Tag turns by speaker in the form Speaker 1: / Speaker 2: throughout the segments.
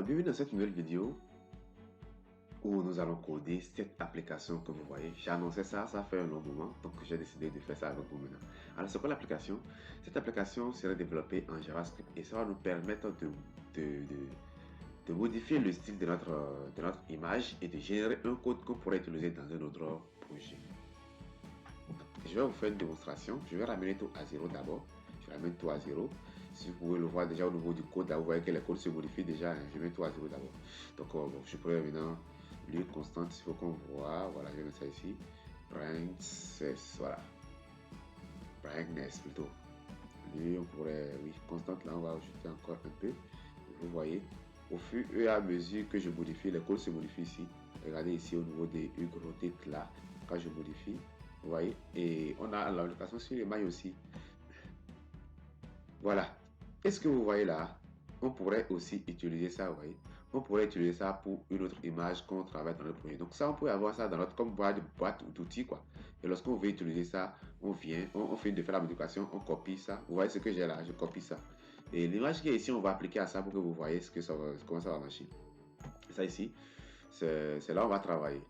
Speaker 1: Bienvenue dans cette nouvelle vidéo où nous allons coder cette application que vous voyez. J'ai annoncé ça, ça fait un long moment, donc j'ai décidé de faire ça avec vous maintenant. Alors, c'est quoi l'application? Cette application serait développée en JavaScript et ça va nous permettre de modifier le style de notre image et de générer un code qu'on pourrait utiliser dans un autre projet. Je vais vous faire une démonstration. Je vais ramener tout à 0 d'abord. Je ramène tout à 0. Si vous pouvez le voir déjà au niveau du code, là, vous voyez que les codes se modifient déjà. Je mets tout à 0 d'abord. Donc, bon, je pourrais maintenant lire constante. Il faut qu'on voit. Voilà, je vais mettre ça ici. Brightness, voilà. Brightness plutôt. Lui, on pourrait, oui, constante, là, on va ajouter encore un peu. Vous voyez, au fur et à mesure que je modifie, les codes se modifient ici. Regardez ici au niveau des U gros titres là. Quand je modifie, vous voyez, et on a l'application sur les mailles aussi. Voilà. Est-ce que vous voyez là? On pourrait aussi utiliser ça, vous voyez. On pourrait utiliser ça pour une autre image qu'on travaille dans le projet. Donc ça, on peut avoir ça dans notre comme boîte d'outils, quoi. Et lorsqu'on veut utiliser ça, on vient, on fait de faire la modification, on copie ça. Vous voyez ce que j'ai là? Je copie ça. Et l'image qui est ici, on va appliquer à ça pour que vous voyez comment ça va marcher. Ça ici, c'est là où on va travailler.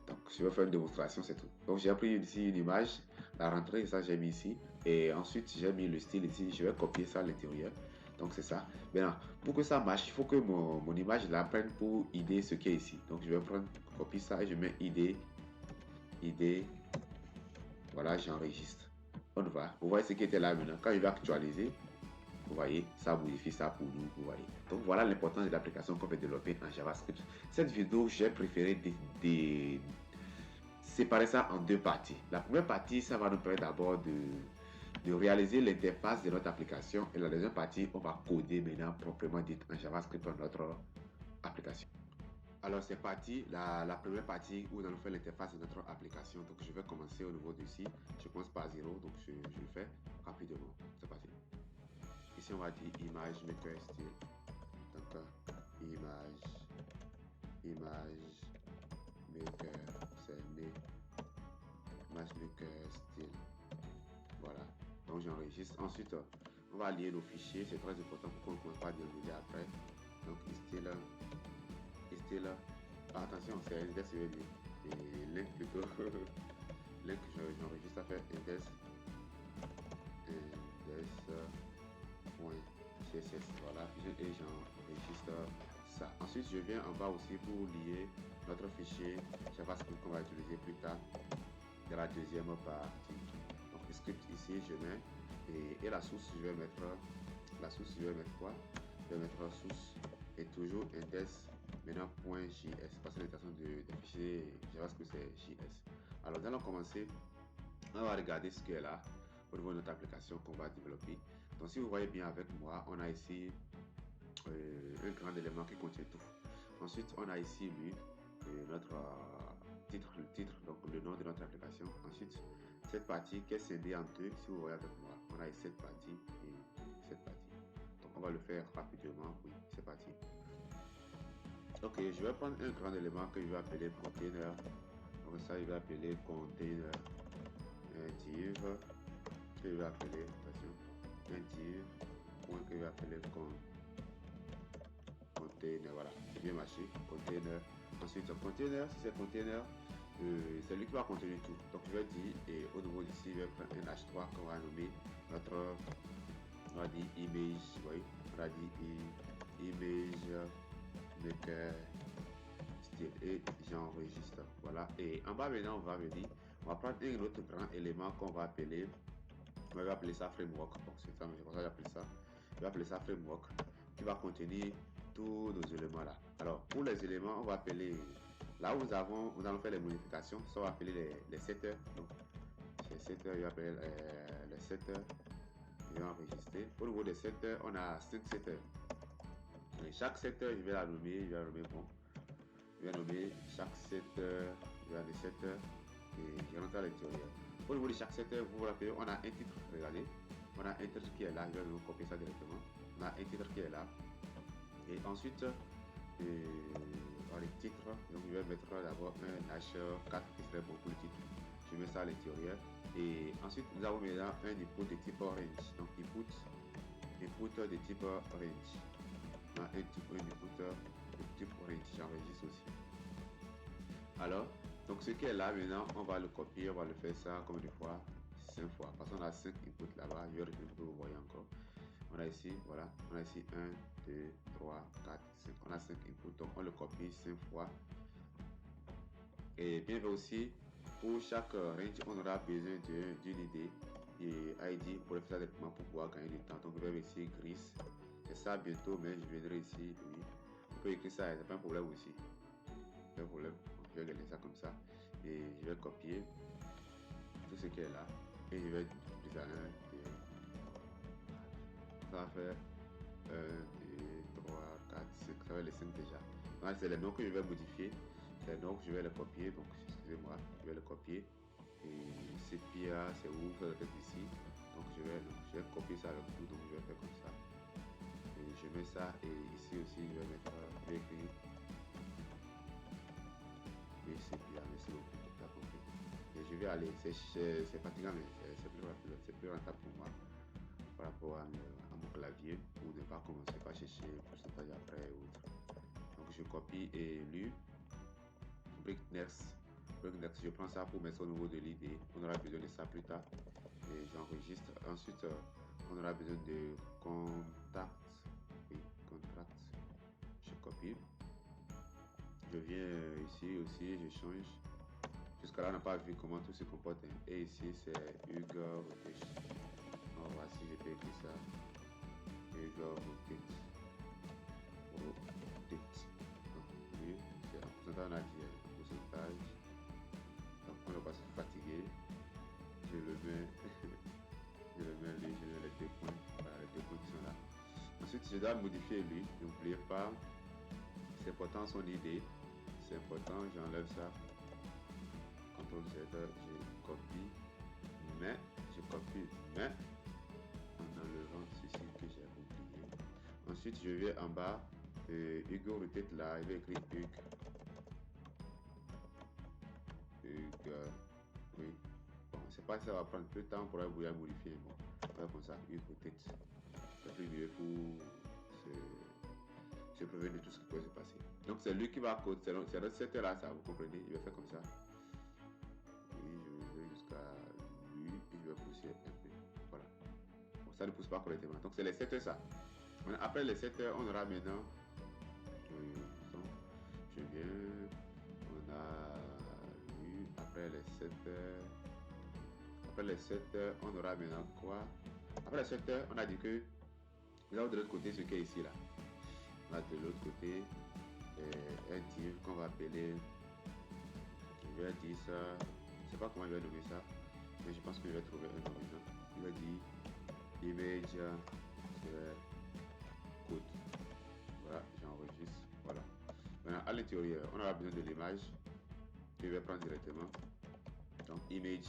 Speaker 1: Donc, je vais faire une démonstration, c'est tout. Donc, j'ai pris ici une image, la rentrée, ça j'ai mis ici. Et ensuite, j'ai mis le style ici. Je vais copier ça à l'intérieur. Donc, c'est ça. Maintenant, pour que ça marche, il faut que mon image la prenne pour ID ce qui est ici. Donc, je vais prendre, copier ça et je mets ID. Voilà, j'enregistre. On va. Vous voyez ce qui était là maintenant. Quand je vais actualiser, vous voyez, ça modifie ça pour nous, vous voyez. Donc voilà l'importance de l'application qu'on peut développer en JavaScript. Cette vidéo, j'ai préféré séparer ça en deux parties. La première partie, ça va nous permettre d'abord de réaliser l'interface de notre application. Et la deuxième partie, on va coder maintenant proprement dit en JavaScript dans notre application. Alors c'est parti, la première partie où nous allons faire l'interface de notre application. Donc je vais commencer au niveau d'ici. Je commence par 0, donc je le fais rapidement. C'est parti. Ici, on va dire image maker style. Donc, image maker, c'est image maker style. Voilà. Donc, j'enregistre. Ensuite, on va lier nos fichiers. C'est très important pour qu'on ne commence pas à dérouler après. Donc, style. Attention, c'est index, je vais dire. Et link plutôt. Link, j'enregistre, ça fait index. CSS, voilà, et j'enregistre ça. Ensuite, je viens en bas aussi pour lier notre fichier JavaScript qu'on va utiliser plus tard dans la deuxième partie. Donc, le script ici, je mets et la source, je vais mettre quoi? Je vais mettre source et toujours index maintenant .js parce que l'intention de fichier JavaScript c'est JS. Alors, nous allons commencer. On va regarder ce qui est là au niveau de notre application qu'on va développer. Donc si vous voyez bien avec moi, on a ici un grand élément qui contient tout. Ensuite, on a ici lui, notre titre, le titre, donc le nom de notre application. Ensuite, cette partie qui est scindée en deux, si vous voyez avec moi, on a ici cette partie et cette partie. Donc on va le faire rapidement, oui, c'est parti. Ok, je vais prendre un grand élément que je vais appeler container. Donc ça, je vais appeler container div que je vais appeler, attention, un div point que je vais appeler container, voilà, c'est bien marché, container. Ensuite, container, si c'est container, c'est lui qui va contenir tout. Donc je vais dire, et au niveau d'ici, je vais prendre un H3 qu'on va nommer notre, on va dire image, vous voyez, on va dire image maker style et j'enregistre, voilà. Et en bas maintenant, on va venir, on va prendre un autre grand élément qu'on va appeler, on va appeler ça framework. Donc c'est ça, c'est pour ça que j'appelle ça. Je vais appeler ça framework qui va contenir tous nos éléments là. Alors pour les éléments, on va appeler là où nous allons faire les modifications, ça on va appeler les setters. Donc les setters, je vais appeler les setters. Je vais enregistrer. Au niveau des setters, on a 5 setters. Et chaque setter, je vais la nommer, bon. Je vais nommer chaque setter, je vais aller setter et je rentre à l'intérieur. Au niveau de chaque setter, vous vous rappelez, on a un titre, regardez. On a un titre qui est là, je vais vous copier ça directement. On a un titre qui est là. Et ensuite, dans les titres, donc je vais mettre d'abord un H4 qui serait bon pour le titre. Je mets ça à l'intérieur. Et ensuite, nous avons maintenant un input de type range. Donc input de type range. On a un input j'enregistre aussi. Alors, donc ce qui est là maintenant, on va le copier, on va le faire ça comme des fois 5 fois. Parce qu'on a 5 inputs là-bas, je vais retenir pour que vous voyez encore. On a ici, voilà, on a ici 1, 2, 3, 4, 5. On a 5 inputs, donc on le copie 5 fois. Et bien aussi, pour chaque range, on aura besoin d'une idée et ID pour le faire directement pour pouvoir gagner du temps. Donc je vais ici gris. C'est ça bientôt, mais je viendrai ici. Oui. On peut écrire ça, c'est pas un problème aussi. Pas un problème. Je vais garder ça comme ça. Et je vais copier tout ce qui est là. Et je vais utiliser 1, 2. Ça va faire 1, 2, 3, 4, 5. Ça va les 5 déjà. Donc c'est les noms que je vais modifier. Donc je vais le copier, donc excusez-moi, je vais le copier. Et Sepia, c'est où? Ça doit être ici. Donc je vais copier ça avec tout, donc je vais faire comme ça. Et je mets ça, et ici aussi je vais mettre, je vais écrire. Et Sepia, merci beaucoup, t'as compris. Et je vais aller, c'est fatigant, mais c'est plus rentable pour moi par rapport à mon clavier, pour ne pas commencer par chercher le pourcentage après ou autre. Donc je copie et lu. Breaknext, je prends ça pour mettre au niveau de l'idée. On aura besoin de ça plus tard. Et j'enregistre. Ensuite, on aura besoin de contact. Oui, contract. Je copie. Je viens ici aussi, je change. Jusqu'à là, on n'a pas vu comment tout se comporte. Et ici, c'est Hugo Rotation. On va voir si je peux écrire ça. Hugo Rotate. Rotate. Oui, c'est un pourcentage, on a dit pourcentage. Donc on ne va pas se fatiguer. Je le mets, je mets les 2 points, voilà, les 2 points qui sont là. Ensuite, je dois modifier lui. N'oubliez pas, c'est important son idée. C'est important, j'enlève ça. CTRL Z, je copie, mais en enlevant ceci que j'ai oublié. Ensuite, je vais en bas, Hugo Rotate là, il va écrire Hugo. Oui. Bon, c'est pas que ça va prendre peu de temps pour vouloir modifier. Bon, on va comme ça, Hugo Rotate. C'est plus mieux pour se prévenir de tout ce qui peut se passer. Donc c'est lui qui va coder, c'est cette là, ça, vous comprenez, il va faire comme ça. Oui, je vais jusqu'à lui et je vais pousser un peu. Voilà. Bon, ça ne pousse pas correctement. Donc c'est les 7 heures ça. Après les 7 heures, on aura maintenant. Je viens. On a lui. Après les 7 heures. Après les 7 heures, on aura maintenant quoi? Après les 7 heures, on a dit que nous avons de l'autre côté ce qui est ici là. On a de l'autre côté un div qu'on va appeler. Je vais dire ça. Je ne sais pas comment je vais nommer ça, mais je pense que je vais trouver un nom maintenant. Il va dire image code. Voilà, j'enregistre. Voilà. Maintenant, à l'intérieur, on aura besoin de l'image. Je vais prendre directement. Donc, image.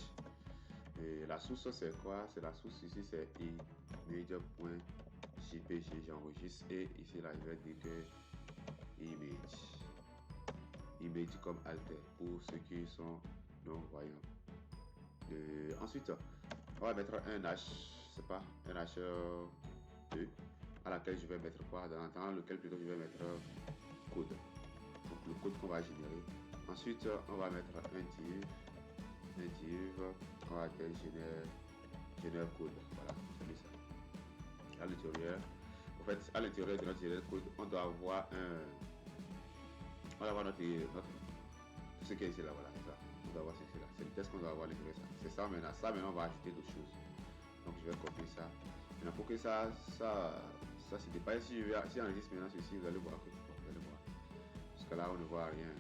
Speaker 1: Et la source, c'est quoi? C'est la source ici, c'est image.jpg. J'enregistre. Et ici, là, je vais dire que image. Image comme alter pour ceux qui sont non-voyants. Ensuite, on va mettre un H, c'est pas un H2 à laquelle je vais mettre quoi? Dans lequel plutôt je vais mettre code. Donc le code qu'on va générer. Ensuite, on va mettre un div, on va dire génère code. Voilà, c'est ça. À l'intérieur, en fait, à l'intérieur de notre génère code, on doit avoir notre tout ce qui est ici là, voilà, ça. On doit avoir ceci là. C'est le test qu'on doit avoir livré ça. C'est ça maintenant. Ça maintenant on va ajouter d'autres choses. Donc je vais copier ça. Maintenant pour que ça se dépasse. Si j'enregistre maintenant ceci, vous allez voir que vous allez voir. Jusqu'à là on ne voit rien.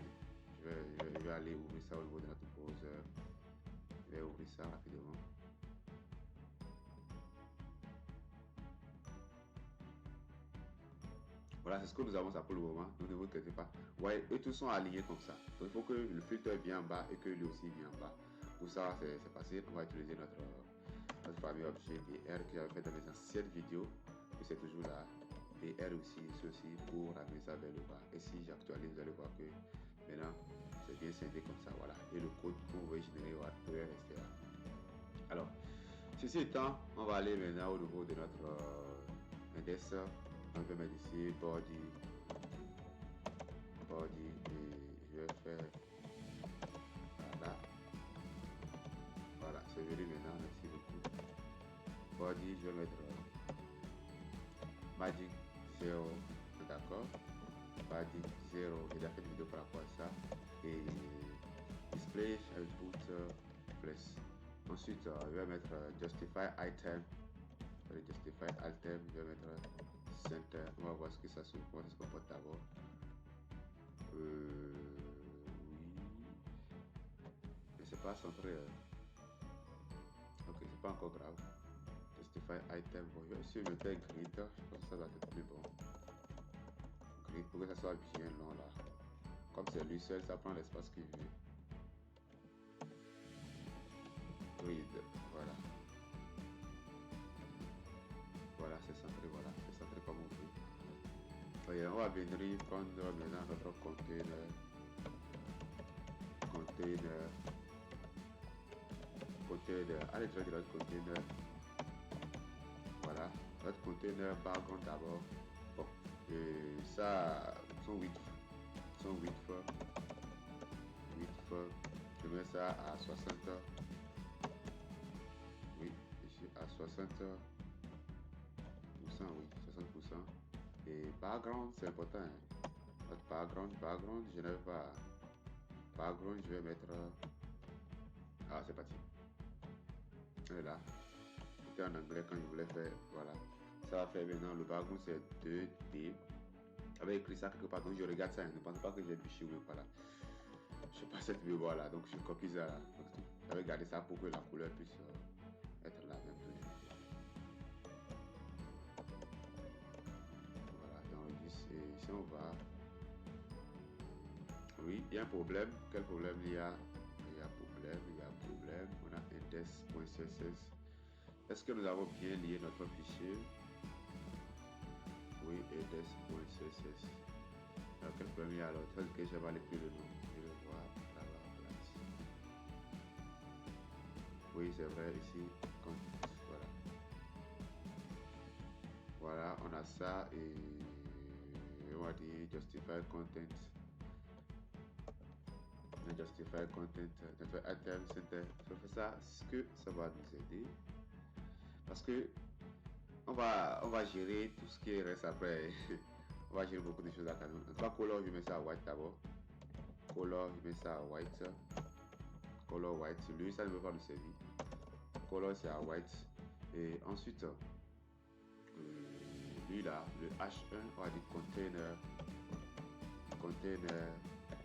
Speaker 1: Je vais aller ouvrir ça au niveau de notre browser. Je vais ouvrir ça rapidement. Voilà, c'est ce que nous avons ça pour le moment. Donc ne vous inquiétez pas. Ouais, eux tous sont alignés comme ça. Donc il faut que le filtre vienne en bas et que lui aussi vienne en bas. Pour ça, c'est facile. On va utiliser notre famille objet BR que j'avais fait dans mes anciennes vidéos. Et c'est toujours là. BR aussi, ceci pour ramener ça vers le bas. Et si j'actualise, vous allez voir que maintenant c'est bien scindé comme ça. Voilà. Et le code qu'on veut générer peut rester là. Alors, ceci étant, on va aller maintenant au niveau de notre index. On peut mettre ici body body, je vais mettre Magic 0, d'accord. Magic 0, j'ai déjà fait une vidéo par rapport à ça. Et display, je vais put plus. Ensuite, je vais mettre justify item. Justify item, je vais mettre center. On va voir ce que ça se comporte d'abord. Oui. Mais c'est pas centré. Ok, c'est pas encore grave. Justify item. Bon, je vais essayer de mettre grid. Je pense que ça va être plus bon. Grid pour que ça soit bien long là. Comme c'est lui seul, ça prend l'espace qu'il veut. Grid, voilà. Voilà, c'est centré, voilà. C'est centré comme on veut. Et on va venir prendre maintenant notre container. À l'intérieur de notre container, voilà, notre container background d'abord. Bon, et ça, son width, je mets ça à 60, oui, ici à 60%, oui, 60%. Et background, c'est important, hein. Notre background, je n'ai pas. Background, je vais mettre. Ah, c'est parti. Et là, c'était en anglais quand je voulais faire. Voilà. Ça va faire maintenant. Le background, c'est 2D. J'avais écrit ça quelque part. Donc, je regarde ça. Ne pense pas que j'ai biché ou pas là. Je sais pas cette vidéo là. Donc, je copie ça là. J'avais gardé ça pour que la couleur puisse être la même toujours. Voilà. Donc, ici, on va. Oui, il y a un problème. Quel problème il y a? Il y a problème. On a index.css. Est-ce que nous avons bien lié notre fichier? Oui, index.css. Alors, quel problème il y a alors? C'est que je vais aller plus le nom. Je vais voir là-bas. Oui, c'est vrai, ici. Voilà. Voilà, on a ça et on va dire justify content. Justify content, notre item center. Je fais ça, ce que ça va nous aider. Parce que on va gérer tout ce qui reste après. On va gérer beaucoup de choses à quand même. En tout cas, color, je mets ça à white d'abord. Color, je mets ça à white. Color white. Lui, ça ne veut pas nous servir. Color, c'est à white. Et ensuite, lui là, le H1, on va dire container.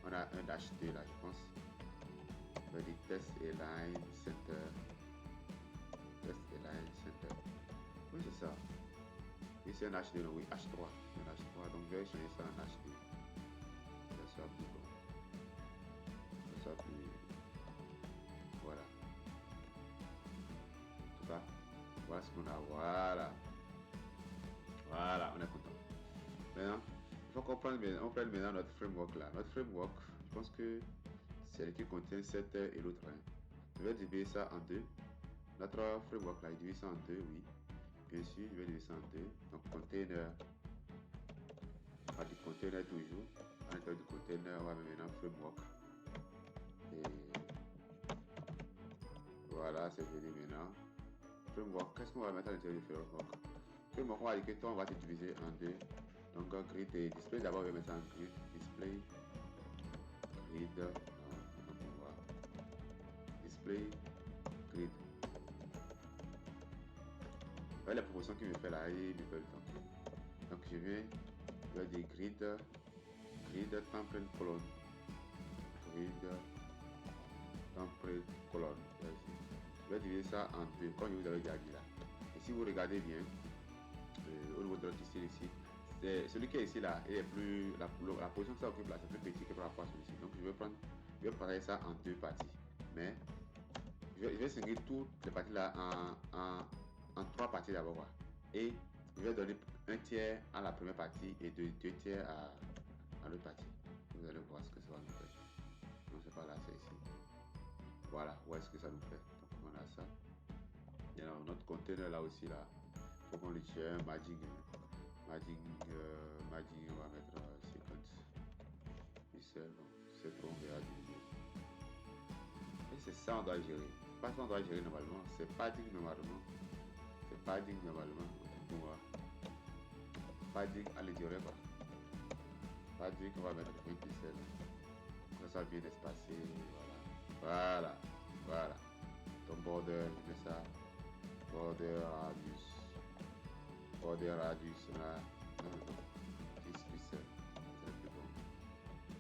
Speaker 1: On a un H2 là, je pense. On va dire test align center. Test align center. Oui, c'est ça. Et c'est un H2, non, oui, H3. Un H3, donc je vais changer ça en H2. Ça soit plus bon. Ça soit plus. Voilà. En tout cas, voilà ce qu'on a. Voilà. Voilà, on est content. Maintenant, il faut qu'on prenne maintenant notre framework là. Notre framework, je pense que c'est le qui contient cette et l'autre. Hein. Je vais diviser ça en deux. Notre framework là, il divise ça en deux, oui. Bien sûr, je vais diviser ça en deux. Donc, container, on va dire container toujours. À l'intérieur du container, on va mettre maintenant framework. Et voilà, c'est fini maintenant. Framework, qu'est-ce qu'on va mettre à l'intérieur du framework? Framework, on va dire que toi, on va te diviser en deux. Donc, grid et display, d'abord, on va mettre ça en grid, display, grid, non, on va display, grid. Voilà la proposition qu'il me fait là, il me fait le temps. Donc, je vais dire grid, template colonne, grid, template colonne. Je vais diviser ça en deux, comme je vous avais déjà dit là. Et si vous regardez bien, au niveau de notre style ici, celui qui est ici là, il est plus, la position que ça occupe là, c'est plus petit que par rapport à celui-ci. Donc je vais partager ça en deux parties. Mais je vais scinder toutes les parties là en trois parties d'abord. Et je vais donner un tiers à la première partie et deux tiers à l'autre partie. Vous allez voir ce que ça va nous faire. Donc c'est pas là, c'est ici. Voilà, où est-ce que ça nous fait. Donc on a ça. Il y a notre container là aussi là. Il faut qu'on le tire, Magic, on va mettre 50 pixels, bon, c'est trop, on verra diminuer. Et c'est ça on doit gérer. Pas ça on doit gérer normalement, c'est pas dit normalement. C'est padding normalement, pour moi. Padding à l'intérieur, quoi. Padding, on va mettre 20 pixels. Comme ça, bien espacé, voilà. Voilà. Ton border, je mets ça. Border radius, là. Non, 10 pixels. C'est le plus bon.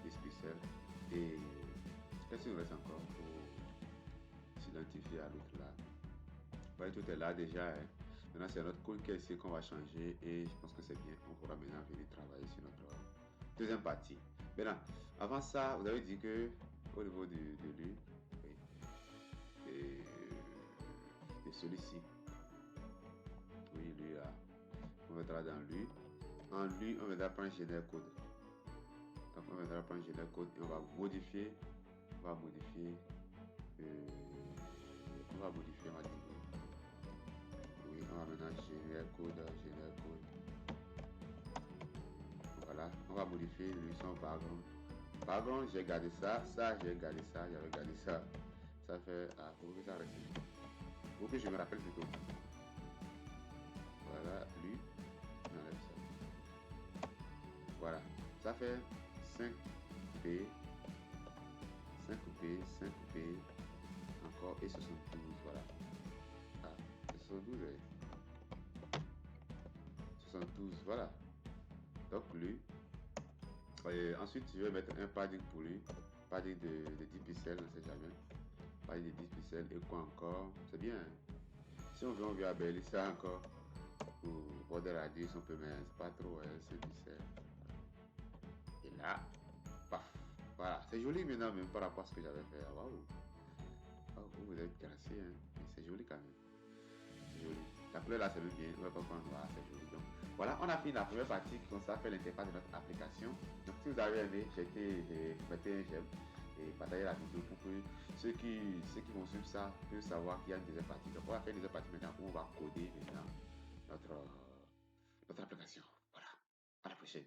Speaker 1: 10 pixels. Et qu'est-ce qu'il nous reste encore pour s'identifier à l'autre là? Ouais, tout est là déjà. Hein. Maintenant, c'est notre code qui est ici qu'on va changer et je pense que c'est bien. On pourra maintenant venir travailler sur notre deuxième partie. Maintenant, avant ça, vous avez dit que au niveau de lui, oui, et celui-ci, oui, lui là, on mettra dans lui. En lui, on mettra prendre génère code. Donc, on mettra prendre génère code et on va modifier, on va modifier, on va dire. Oui, on va maintenant générer code. Voilà, on va modifier lui son background. Background, j'ai gardé ça, j'ai gardé ça, j'avais gardé ça. Ça fait, faut que ça reste. Faut que je me rappelle plutôt. Voilà, lui, on enlève ça. Voilà, ça fait 5P, 5P, encore et 72, voilà. 72, 72, voilà. Donc lui, et ensuite je vais mettre un padding pour lui, padding de 10 pixels, on ne sait jamais. Padding de 10 pixels et quoi encore, c'est bien. Hein? Si on veut embellir ça encore, pour border radius, on peut mettre pas trop, 5 pixels. Et là, paf, voilà, c'est joli maintenant même par rapport à ce que j'avais fait. Waouh, vous êtes gracieux, hein? C'est joli quand même. Joli. La couleur là c'est le bien, on va pas prendre noir, c'est joli. Donc voilà, on a fini la première partie qui consacre à l'interface de notre application. Donc si vous avez aimé, mettez un j'aime et partagez la vidéo pour que ceux qui vont suivre ça puissent savoir qu'il y a une deuxième partie. Donc on va faire une deuxième partie maintenant où on va coder maintenant notre application. Voilà, à la prochaine.